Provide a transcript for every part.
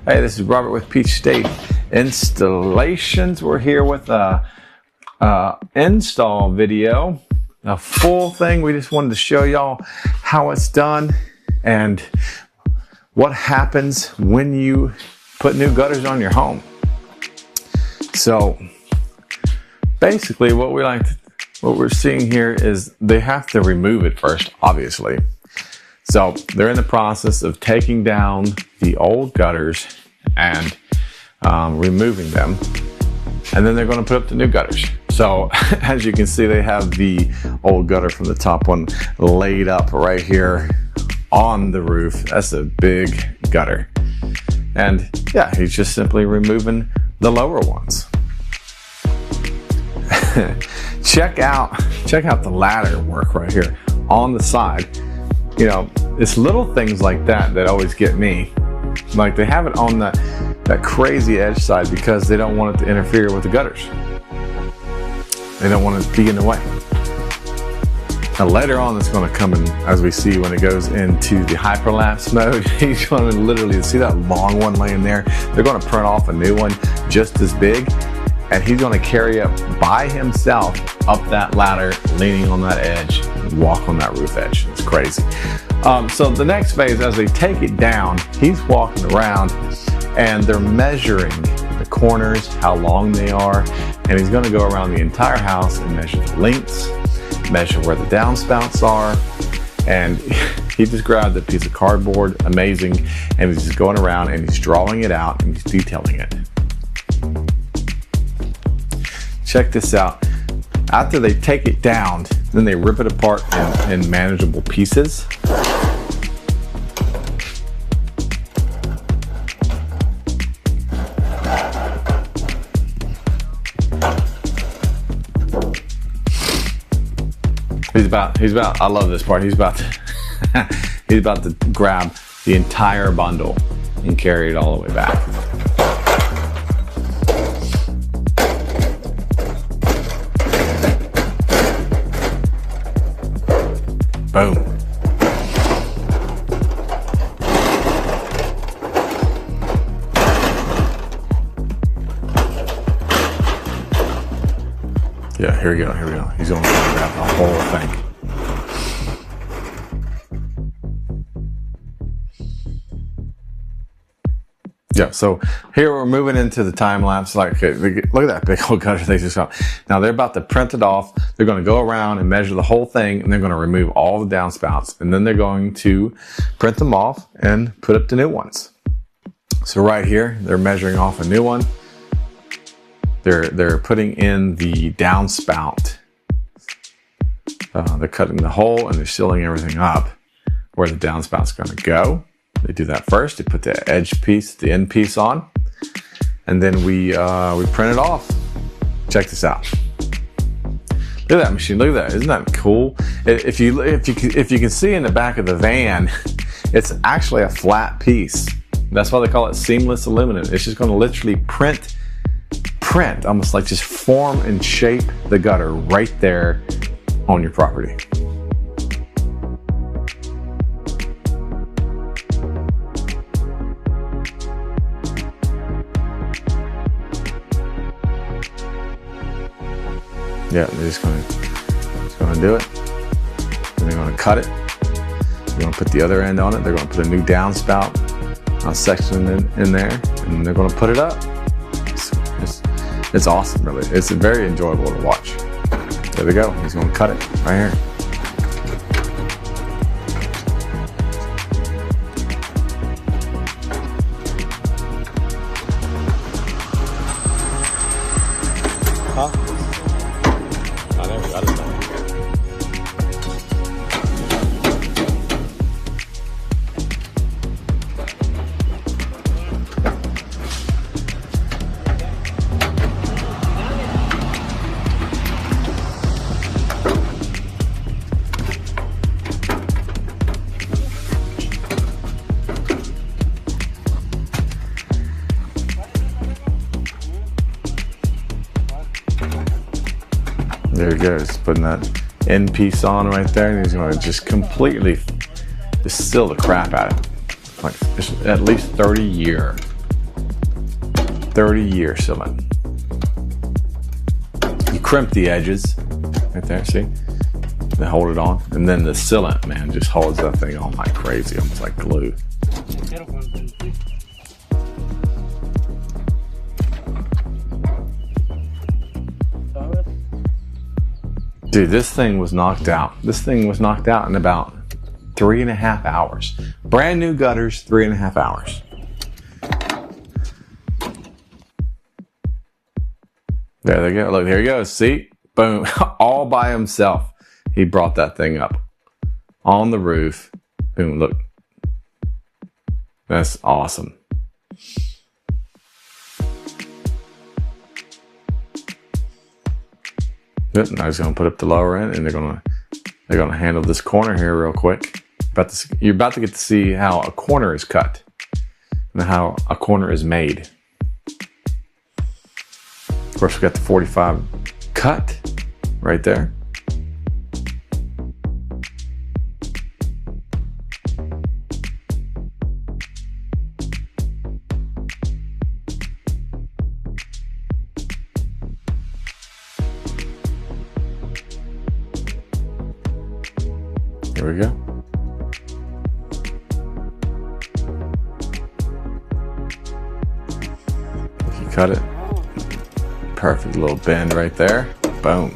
Hey, this is Robert with Peach State Installations. We're here with a install video, a full thing. We just wanted to show y'all how it's done and what happens when you put new gutters on your home. So basically what we're seeing here is they have to remove it first, obviously. So they're in the process of taking down the old gutters and removing them, and then they're going to put up the new gutters. So as you can see, they have the old gutter from the top one laid up right here on the roof. That's a big gutter, and yeah, he's just simply removing the lower ones. check out the ladder work right here on the side. You know, it's little things like that that always get me. Like, they have it on that crazy edge side because they don't want it to interfere with the gutters. They don't want it to be in the way. Now later on, it's going to come in, as we see when it goes into the hyperlapse mode. He's going to literally, see that long one laying there? They're going to print off a new one just as big, and he's going to carry up by himself up that ladder, leaning on that edge, and walk on that roof edge. It's crazy. So the next phase, as they take it down, he's walking around and they're measuring the corners, how long they are, and he's going to go around the entire house and measure the lengths, measure where the downspouts are. And he just grabbed a piece of cardboard, amazing, and he's just going around and he's drawing it out and he's detailing it. Check this out. After they take it down, then they rip it apart in manageable pieces. He's about, I love this part. He's about to grab the entire bundle and carry it all the way back. Boom. Yeah, here we go. He's going to grab the whole thing. Yeah, so here we're moving into the time lapse. Like, look at that big old gutter they just got. Now they're about to print it off. They're going to go around and measure the whole thing, and they're going to remove all the downspouts, and then they're going to print them off and put up the new ones. So right here, they're measuring off a new one. They're putting in the downspout. They're cutting the hole and they're sealing everything up where the downspouts going to go. They do that first. They put the edge piece, the end piece on, and then we print it off. Check this out. Look at that machine. Look at that. Isn't that cool? If you can see in the back of the van, it's actually a flat piece. That's why they call it seamless aluminum. It's just going to literally print, almost like just form and shape the gutter right there on your property. Yeah, they're just gonna do it. Then they're gonna cut it. They're gonna put the other end on it. They're gonna put a new downspout section in there, and they're gonna put it up. It's awesome, really. It's very enjoyable to watch. There we go. He's gonna cut it right here. Huh? I never got it done. There he goes, putting that end piece on right there, and he's going to just completely just seal the crap out of it. Like, it's at least 30-year 30-year sealant. You crimp the edges right there, see? They hold it on. And then the sealant, man, just holds that thing on like crazy, almost like glue. Dude, this thing was knocked out. This thing was knocked out in about 3.5 hours. Brand new gutters, 3.5 hours. There they go. Look, here he goes. See? Boom. All by himself. He brought that thing up on the roof. Boom. Look. That's awesome. Good. Now he's going to put up the lower end, and they're going to handle this corner here real quick. You're about to get to see how a corner is cut and how a corner is made. Of course, we got the 45 cut right there. Here we go. You cut it. Perfect little bend right there. Boom.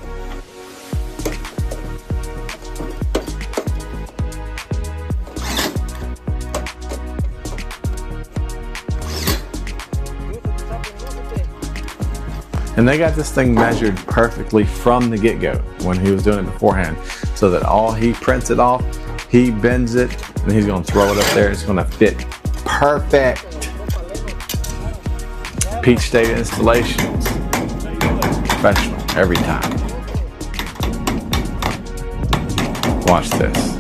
And they got this thing measured perfectly from the get-go when he was doing it beforehand, so that all he prints it off, he bends it, and he's going to throw it up there. It's going to fit perfect. Peach State Installations. Professional every time. Watch this.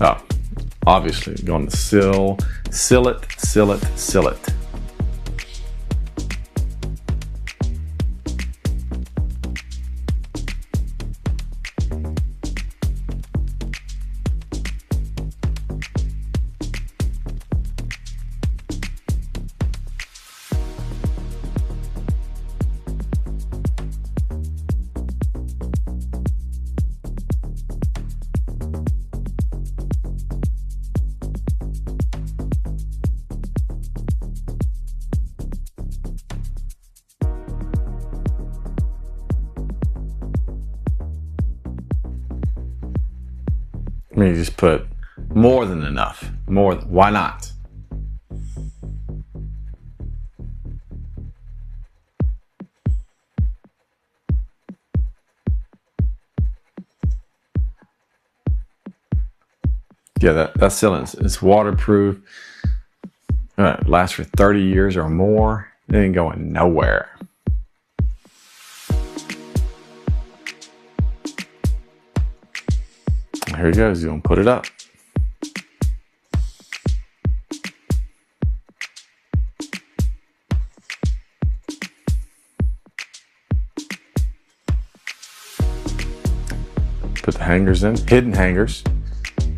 Oh, obviously going to seal it. I mean, you just put more than enough. Why not? Yeah, that sealant is waterproof. Lasts for 30 years or more. It ain't going nowhere. Here he goes. He's gonna put it up. Put the hangers in, hidden hangers.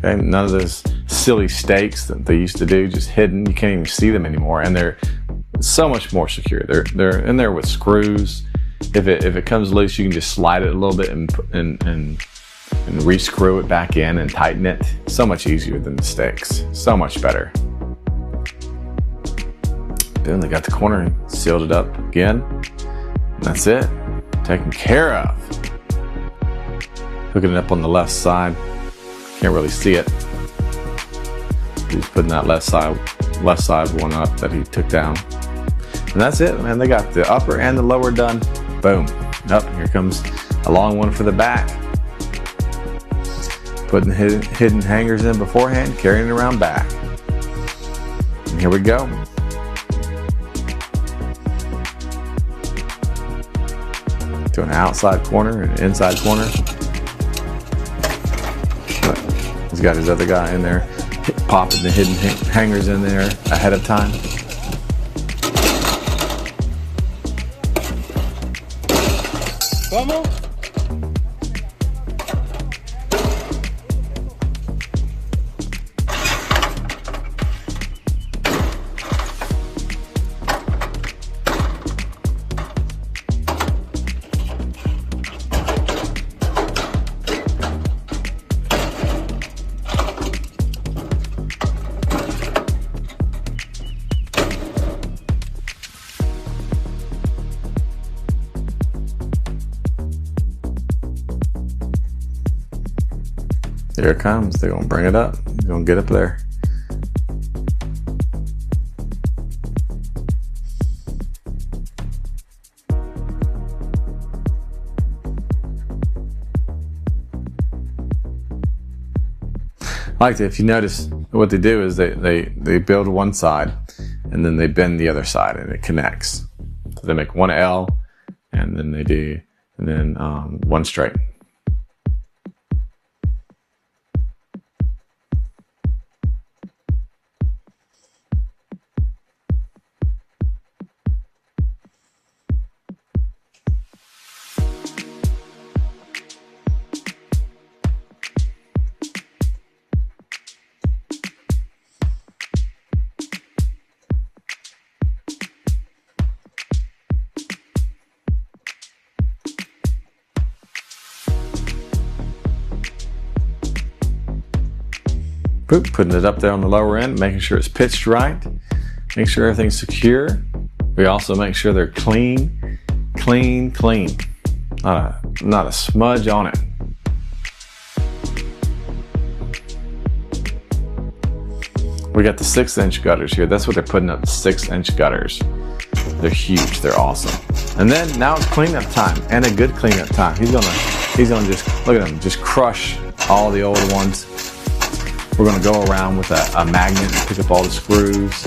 Okay, none of those silly stakes that they used to do, just hidden. You can't even see them anymore, and they're so much more secure. They're in there with screws. If it comes loose, you can just slide it a little bit and re-screw it back in and tighten it. So much easier than the stakes. So much better. Then they got the corner, sealed it up again. And that's it. Taken care of. Hooking it up on the left side. Can't really see it. He's putting that left side one up that he took down. And that's it, man. They got the upper and the lower done. Boom. Up, here comes a long one for the back. Putting hidden hangers in beforehand, carrying it around back. And here we go. To an outside corner and an inside corner. But he's got his other guy in there, popping the hidden hangers in there ahead of time. ¿Cómo? Here it comes. They're gonna bring it up. They're gonna get up there. Like if you notice what they do is they build one side and then they bend the other side and it connects. So they make one L and then they do one straight. Boop, putting it up there on the lower end, making sure it's pitched right, make sure everything's secure. We also make sure they're clean. Not a smudge on it. We got the 6-inch gutters here. That's what they're putting up, 6-inch gutters. They're huge, they're awesome. And then now it's cleanup time, and a good cleanup time. He's gonna just, look at him, just crush all the old ones. We're gonna go around with a magnet and pick up all the screws,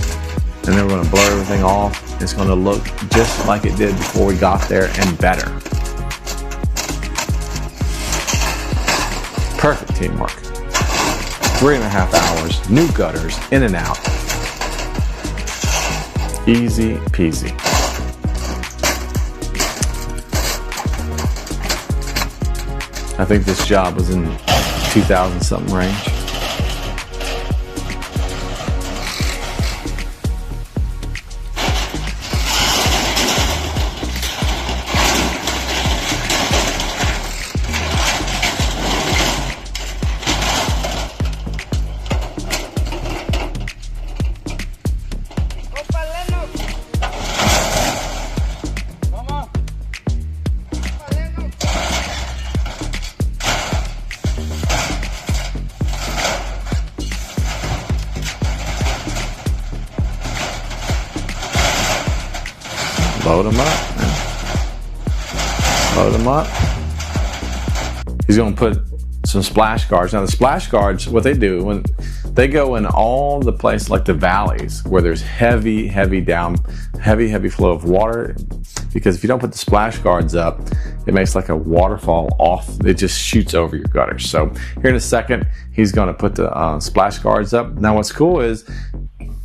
and then we're gonna blur everything off. It's gonna look just like it did before we got there and better. Perfect teamwork. 3.5 hours, new gutters, in and out. Easy peasy. I think this job was in 2,000 something range. Load them up, man. Load them up. He's going to put some splash guards. Now the splash guards, what they do, when they go in all the places like the valleys where there's heavy flow of water, because if you don't put the splash guards up, it makes like a waterfall off. It just shoots over your gutters. So here in a second, he's going to put the splash guards up. Now what's cool is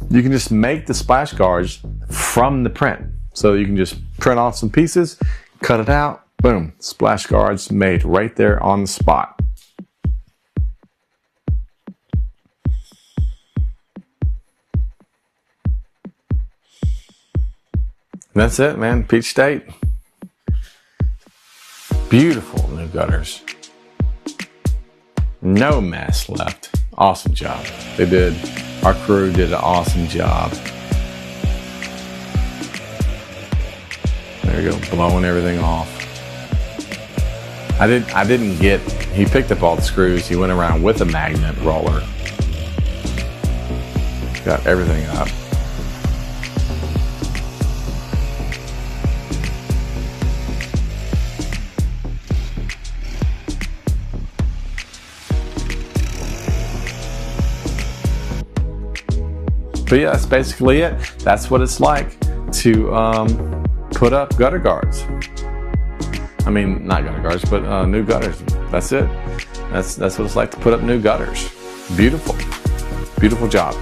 you can just make the splash guards from the print. So you can just print off some pieces, cut it out, boom, splash guards made right there on the spot. And that's it, man. Peach State. Beautiful new gutters. No mess left. Awesome job. Our crew did an awesome job. There you go, blowing everything off. He picked up all the screws. He went around with a magnet roller. Got everything up. But yeah, that's basically it. That's what it's like to put up gutter guards. I mean, not gutter guards, but new gutters. That's it. That's what it's like to put up new gutters. Beautiful, beautiful job.